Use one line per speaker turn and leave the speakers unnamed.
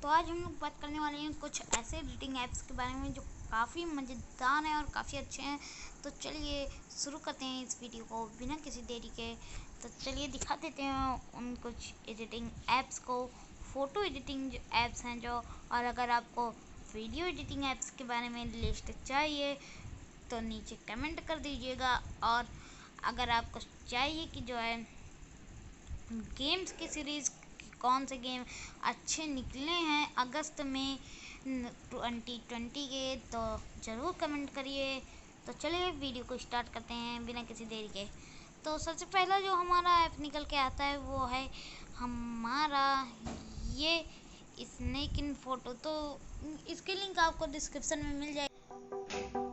तो आज हम लोग बात करने वाले हैं कुछ ऐसे एडिटिंग ऐप्स के बारे में जो काफ़ी मज़ेदार हैं और काफ़ी अच्छे हैं। तो चलिए शुरू करते हैं इस वीडियो को बिना किसी देरी के। तो चलिए दिखा देते हैं उन कुछ एडिटिंग ऐप्स को, फ़ोटो एडिटिंग ऐप्स हैं जो। और अगर आपको वीडियो एडिटिंग ऐप्स के बारे में लिस्ट चाहिए तो नीचे कमेंट कर दीजिएगा। और अगर आपको चाहिए कि जो है गेम्स की सीरीज़ कौन से गेम अच्छे निकले हैं अगस्त में 2020 के, तो ज़रूर कमेंट करिए। तो चलिए वीडियो को स्टार्ट करते हैं बिना किसी देरी के। तो सबसे पहला जो हमारा ऐप निकल के आता है वो है हमारा ये स्नेक इन फ़ोटो। तो इसके लिंक आपको डिस्क्रिप्शन में मिल जाएगी।